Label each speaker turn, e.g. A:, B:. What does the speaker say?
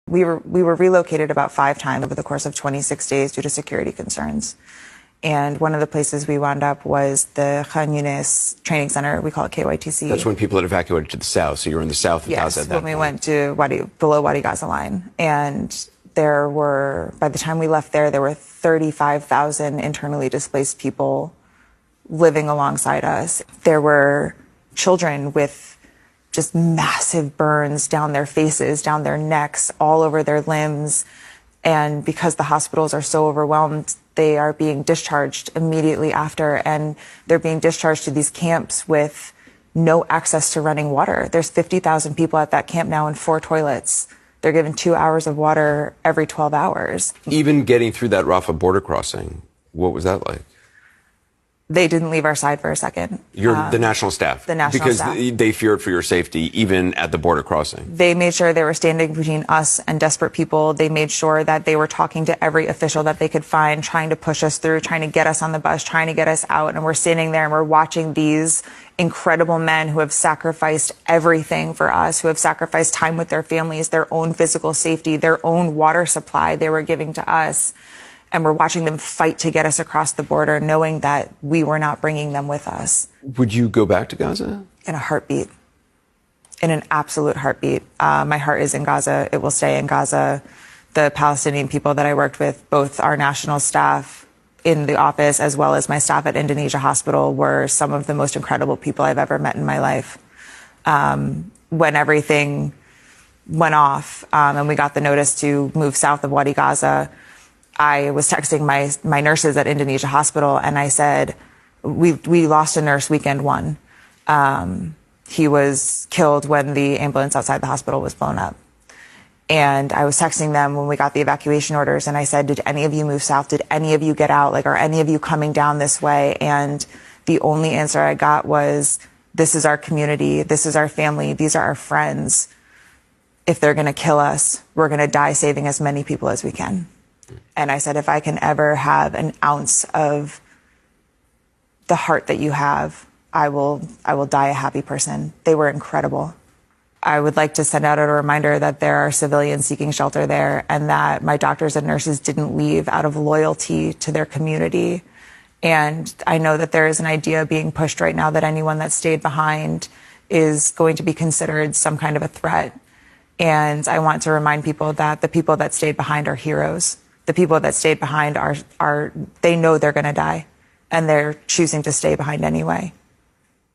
A: We were relocated about 5 times over the course of 26 days due to security concerns. And one of the places we wound up was the Khan Yunis Training Center. We call it KYTC.
B: That's when people had evacuated to the south. So you were in the south of Gaza at that point.
A: Yes, when we went to below Wadi Gaza line. And there were, by the time we left there were 35,000 internally displaced people living alongside us. There were children with just massive burns down their faces, down their necks, all over their limbs. And because the hospitals are so overwhelmed, they are being discharged immediately after, and they're being discharged to these camps with no access to running water. There's 50,000 people at that camp now and 4 toilets. They're given 2 hours of water every 12 hours.
B: Even getting through that Rafah border crossing, what was that like?
A: They didn't leave our side for a second.
B: The national staff?
A: The national
B: because
A: staff.
B: Because they feared for your safety, even at the border crossing.
A: They made sure they were standing between us and desperate people. They made sure that they were talking to every official that they could find, trying to push us through, trying to get us on the bus, trying to get us out. And we're standing there and we're watching these incredible men who have sacrificed everything for us, who have sacrificed time with their families, their own physical safety, their own water supply they were giving to us. And we're watching them fight to get us across the border, knowing that we were not bringing them with us.
B: Would you go back to Gaza?
A: In a heartbeat. In an absolute heartbeat. My heart is in Gaza. It will stay in Gaza. The Palestinian people that I worked with, both our national staff in the office as well as my staff at Indonesia Hospital, were some of the most incredible people I've ever met in my life. When everything went off and we got the notice to move south of Wadi Gaza, I was texting my nurses at Indonesia Hospital, and I said, we lost a nurse weekend 1. He was killed when the ambulance outside the hospital was blown up. And I was texting them when we got the evacuation orders, and I said, did any of you move south? Did any of you get out? Like, are any of you coming down this way? And the only answer I got was, this is our community. This is our family. These are our friends. If they're going to kill us, we're going to die saving as many people as we can. And I said, if I can ever have an ounce of the heart that you have, I will die a happy person. They were incredible. I would like to send out a reminder that there are civilians seeking shelter there, and that my doctors and nurses didn't leave out of loyalty to their community. And I know that there is an idea being pushed right now that anyone that stayed behind is going to be considered some kind of a threat. And I want to remind people that the people that stayed behind are heroes. The people that stayed behind they know they're going to die, and they're choosing to stay behind anyway.